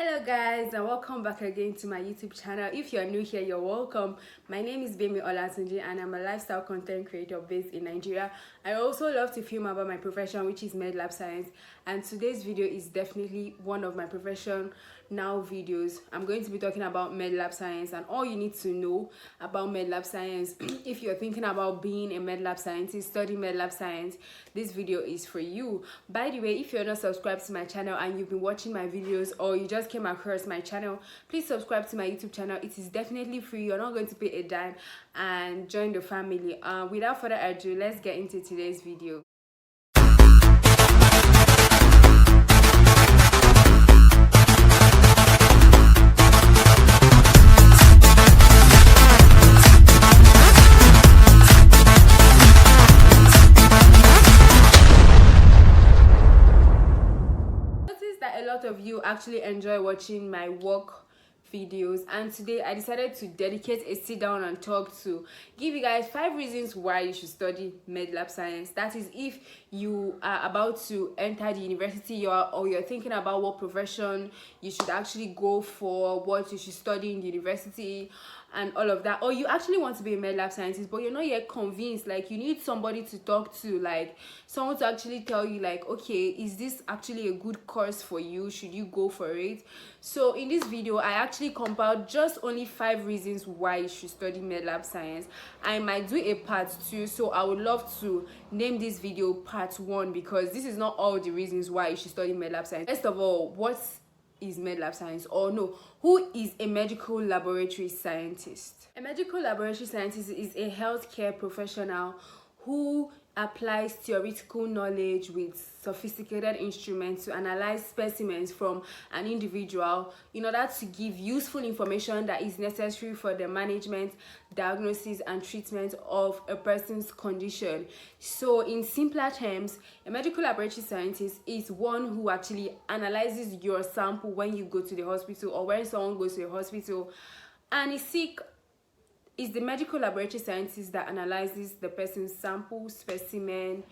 Hello guys, and welcome back again to my YouTube channel. If you're new here, you're welcome. My name is Gbemi Olatunji and I'm a lifestyle content creator based in Nigeria. I also love to film about my profession, which is med lab science, and today's video is definitely one of my profession now videos. I'm going to be talking about med lab science and all you need to know about med lab science. If you're thinking about being a med lab scientist, study med lab science, this video is for you. By the way, if you're not subscribed to my channel and you've been watching my videos or you just came across my channel, please subscribe to my YouTube channel. It is definitely free. You're not going to pay a dime, and join the family. Without further ado, let's get into today's video. A lot of you actually enjoy watching my work videos, and today I decided to dedicate a sit down and talk to give you guys 5 reasons why you should study med lab science. That is, if you are about to enter the university, you're thinking about what profession you should actually go for, what you should study in the university and all of that, or you actually want to be a med lab scientist but you're not yet convinced, like you need somebody to talk to, like someone to actually tell you, like, okay, is this actually a good course for you, should you go for it? So in this video I actually compiled just only 5 reasons why you should study med lab science. I might do a part 2, so I would love to name this video part 1 because this is not all the reasons why you should study med lab science. First of all, what is med lab science? Or no, who is a medical laboratory scientist? A medical laboratory scientist is a healthcare professional who applies theoretical knowledge with sophisticated instruments to analyze specimens from an individual in order to give useful information that is necessary for the management, diagnosis, and treatment of a person's condition. So in simpler terms, a medical laboratory scientist is one who actually analyzes your sample when you go to the hospital or when someone goes to the hospital and is sick. Is the medical laboratory scientist that analyzes the person's sample, specimen,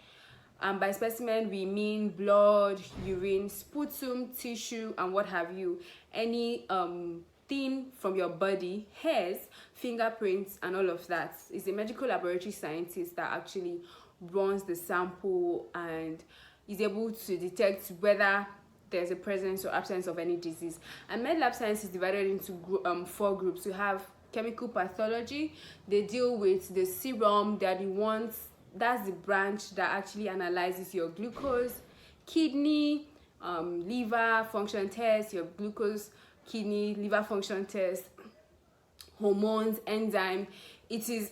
and by specimen we mean blood, urine, sputum, tissue, and what have you. Any thing from your body, hairs, fingerprints, and all of that. Is the medical laboratory scientist that actually runs the sample and is able to detect whether there's a presence or absence of any disease. And med lab science is divided into 4 groups. You have chemical pathology. They deal with the serum. They're the ones, that's the branch that actually analyzes your glucose, kidney, liver function test, your glucose, kidney, liver function test, hormones, enzyme. It is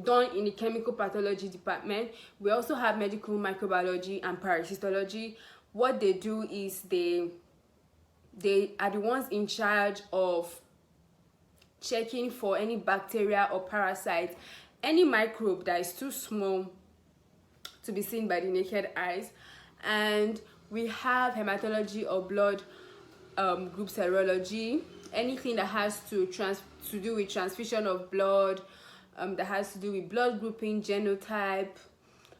done in the chemical pathology department. We also have medical microbiology and parasitology. What they do is they are the ones in charge of checking for any bacteria or parasite, any microbe that is too small to be seen by the naked eyes. And we have hematology or blood group serology, anything that has to do with transfusion of blood, that has to do with blood grouping, genotype,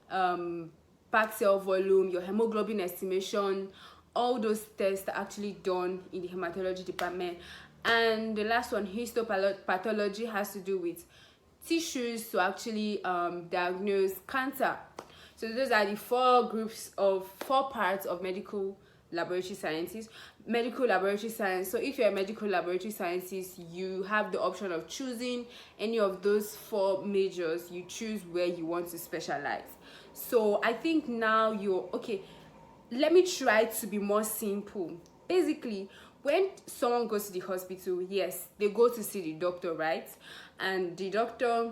packed cell volume, your hemoglobin estimation. All those tests are actually done in the hematology department. And the last one, histopathology, has to do with tissues to actually diagnose cancer. So those are the 4 parts of medical laboratory sciences. Medical laboratory science. So if you're a medical laboratory scientist, you have the option of choosing any of those 4 majors. You choose where you want to specialize. So I think now let me try to be more simple. Basically, when someone goes to the hospital, yes, they go to see the doctor, right? And the doctor,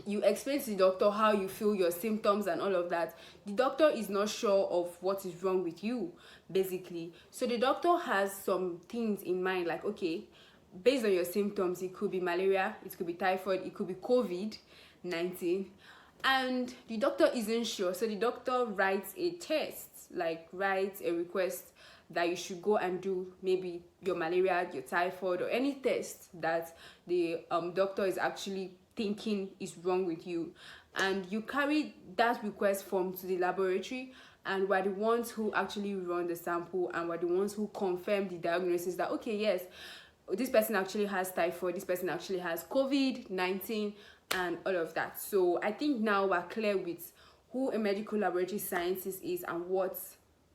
you explain to the doctor how you feel, your symptoms and all of that. The doctor is not sure of what is wrong with you, basically. So the doctor has some things in mind, like, okay, based on your symptoms, it could be malaria, it could be typhoid, it could be COVID-19. And the doctor isn't sure, so the doctor writes a test, like writes a request that you should go and do maybe your malaria, your typhoid, or any test that the doctor is actually thinking is wrong with you. And you carry that request form to the laboratory, and we're the ones who actually run the sample, and we're the ones who confirm the diagnosis that okay, yes, this person actually has typhoid, this person actually has COVID-19 and all of that. So I think now we're clear with who a medical laboratory scientist is and what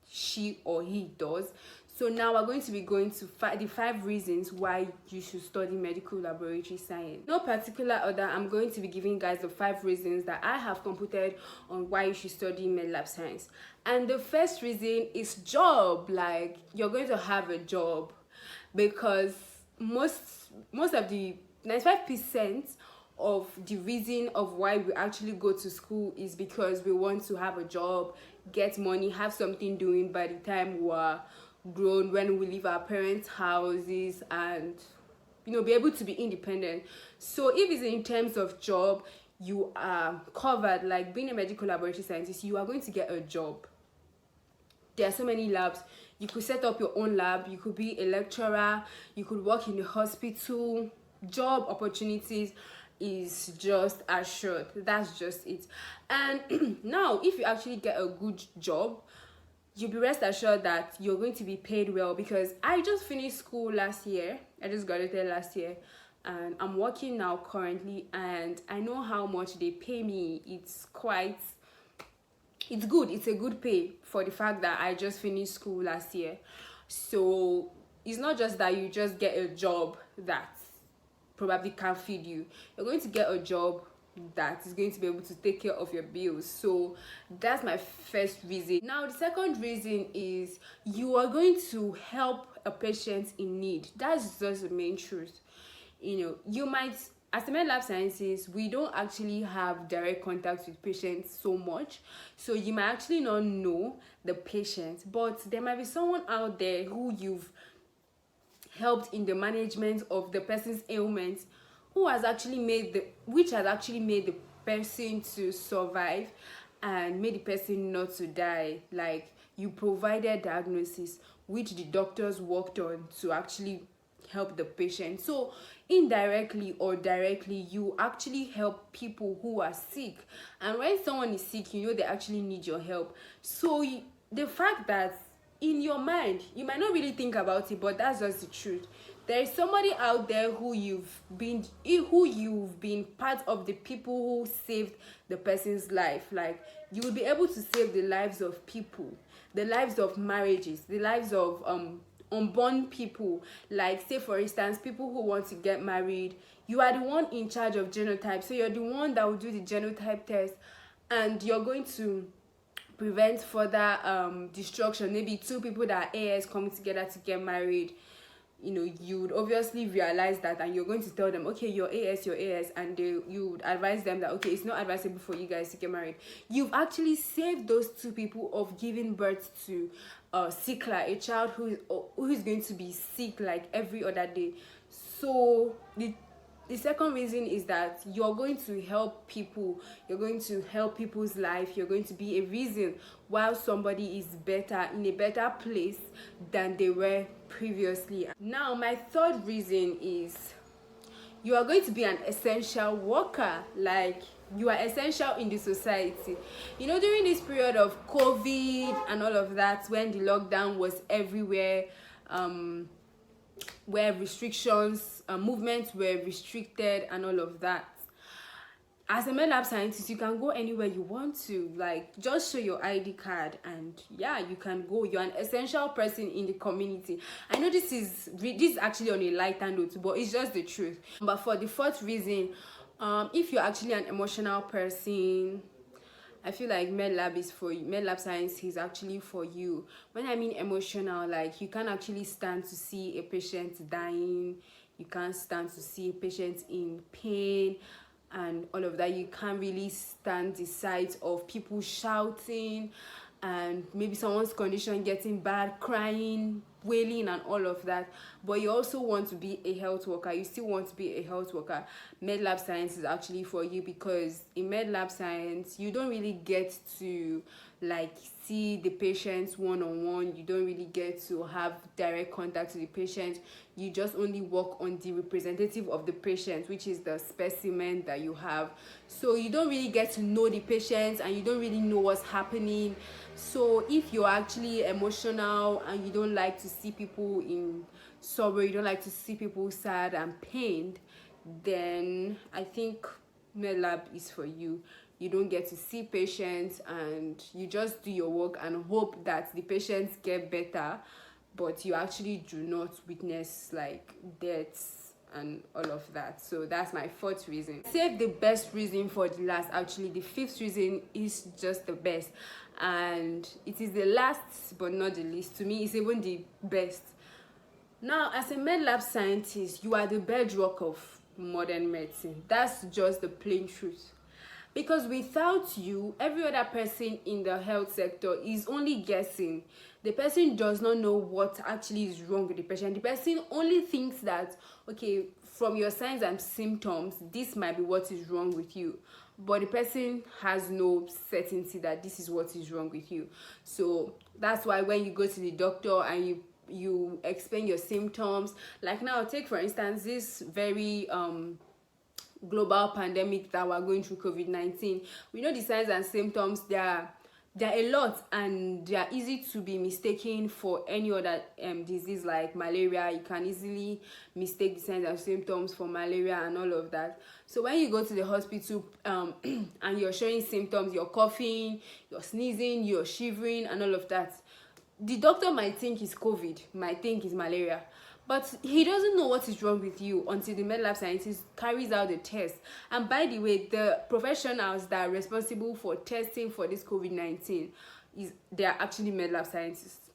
she or he does. So now we're going to be going to the 5 reasons why you should study medical laboratory science. No particular order, I'm going to be giving you guys the 5 reasons that I have computed on why you should study med lab science. And the first reason is job. Like, you're going to have a job, because most of the 95% of the reason of why we actually go to school is because we want to have a job, get money, have something doing by the time we're grown, when we leave our parents' houses, and be able to be independent. So if it's in terms of job, you are covered. Like, being a medical laboratory scientist, you are going to get a job. There are so many labs. You could set up your own lab, you could be a lecturer, you could work in the hospital. Job opportunities is just assured. That's just it. And now, if you actually get a good job, you'll be rest assured that you're going to be paid well, because I just finished school last year. I just graduated last year, and I'm working now currently, and I know how much they pay me. It's good. It's a good pay for the fact that I just finished school last year. So it's not just that you just get a job that probably can't feed you. You're going to get a job that is going to be able to take care of your bills. So that's my first reason. Now, the second reason is you are going to help a patient in need. That's just the main truth. You might, as a med lab scientist, we don't actually have direct contact with patients so much, so you might actually not know the patient, but there might be someone out there who you've helped in the management of the person's ailments, which has actually made the person to survive and made the person not to die. Like, you provided diagnosis which the doctors worked on to actually help the patient. So indirectly or directly, you actually help people who are sick, and when someone is sick, they actually need your help. So the fact that in your mind you might not really think about it, but that's just the truth. There is somebody out there who you've been part of the people who saved the person's life. Like, you will be able to save the lives of people, the lives of marriages, the lives of unborn people. Like, say for instance, people who want to get married, you are the one in charge of genotype, so you're the one that will do the genotype test, and you're going to prevent further destruction. Maybe 2 people that are AS coming together to get married, you would obviously realize that, and you're going to tell them, okay, you're AS, and you would advise them that, okay, it's not advisable for you guys to get married. You've actually saved those 2 people of giving birth to sickler, a child who is going to be sick like every other day. So the second reason is that you're going to help people, you're going to help people's life, you're going to be a reason why somebody is in a better place than they were previously. Now, my third reason is you are going to be an essential worker. Like, you are essential in the society. During this period of COVID and all of that, when the lockdown was everywhere, where restrictions, movements were restricted and all of that, as a med lab scientist, you can go anywhere you want to. Like, just show your ID card and you can go. You're an essential person in the community. I know this is actually on a lighter note, but it's just the truth. But for the fourth reason, if you're actually an emotional person, I feel like med lab is for you. Med lab science is actually for you. When I mean emotional, like, you can't actually stand to see a patient dying. You can't stand to see a patient in pain and all of that. You can't really stand the sight of people shouting and maybe someone's condition getting bad, crying, wailing and all of that. But you also want to be a health worker. You still want to be a health worker. Med lab science is actually for you, because in med lab science you don't really get to like see the patients one-on-one. You don't really get to have direct contact with the patient. You just only work on the representative of the patient, which is the specimen that you have. So you don't really get to know the patient, and you don't really know what's happening. So if you're actually emotional and you don't like to see people in sorrow, you don't like to see people sad and pained, then I think medlab is for you. You don't get to see patients, and you just do your work and hope that the patients get better, but you actually do not witness like deaths and all of that. So that's my fourth reason. Save the best reason for the last. Actually, the fifth reason is just the best, and it is the last but not the least. To me, it's even the best. Now, as a med lab scientist, you are the bedrock of modern medicine. That's just the plain truth. Because without you, every other person in the health sector is only guessing. The person does not know what actually is wrong with the patient. The person only thinks that, okay, from your signs and symptoms, this might be what is wrong with you. But the person has no certainty that this is what is wrong with you. So that's why when you go to the doctor and you explain your symptoms, like now, take for instance this very global pandemic that we're going through, COVID-19. We know the signs and symptoms, they're a lot, and they are easy to be mistaken for any other disease like malaria. You can easily mistake the signs and symptoms for malaria and all of that. So when you go to the hospital and you're showing symptoms, you're coughing, you're sneezing, you're shivering and all of that, the doctor might think it's COVID, might think it's malaria, but he doesn't know what is wrong with you until the med lab scientist carries out the test. And by the way, the professionals that are responsible for testing for this COVID-19, they are actually med lab scientists,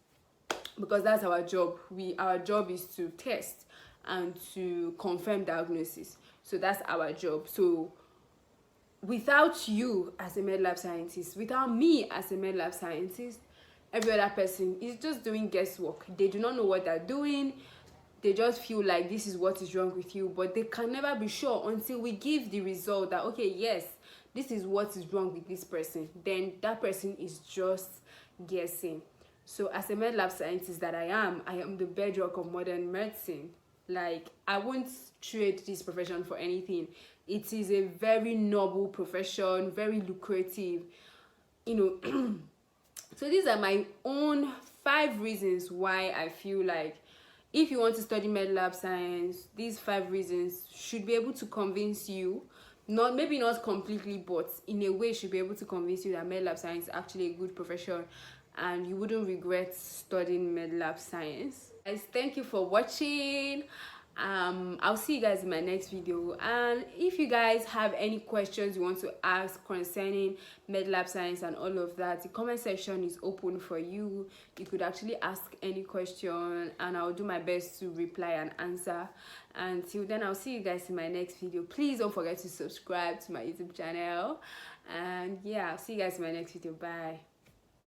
because that's our job. Our job is to test and to confirm diagnosis. So that's our job. So without you as a med lab scientist, without me as a med lab scientist, every other person is just doing guesswork. They do not know what they're doing. They just feel like this is what is wrong with you, but they can never be sure until we give the result that, okay, yes, this is what is wrong with this person. Then that person is just guessing. So as a med lab scientist that I am the bedrock of modern medicine. Like, I won't trade this profession for anything. It is a very noble profession, very lucrative, you know. So these are my own 5 reasons why I feel like if you want to study med lab science, these 5 reasons should be able to convince you, maybe not completely, but in a way should be able to convince you that med lab science is actually a good profession and you wouldn't regret studying med lab science. Guys, thank you for watching. I'll see you guys in my next video, and if you guys have any questions you want to ask concerning med lab science and all of that, the comment section is open for you. You could actually ask any question and I'll do my best to reply and answer. Until then, I'll see you guys in my next video. Please don't forget to subscribe to my YouTube channel, and yeah, I'll see you guys in my next video. Bye.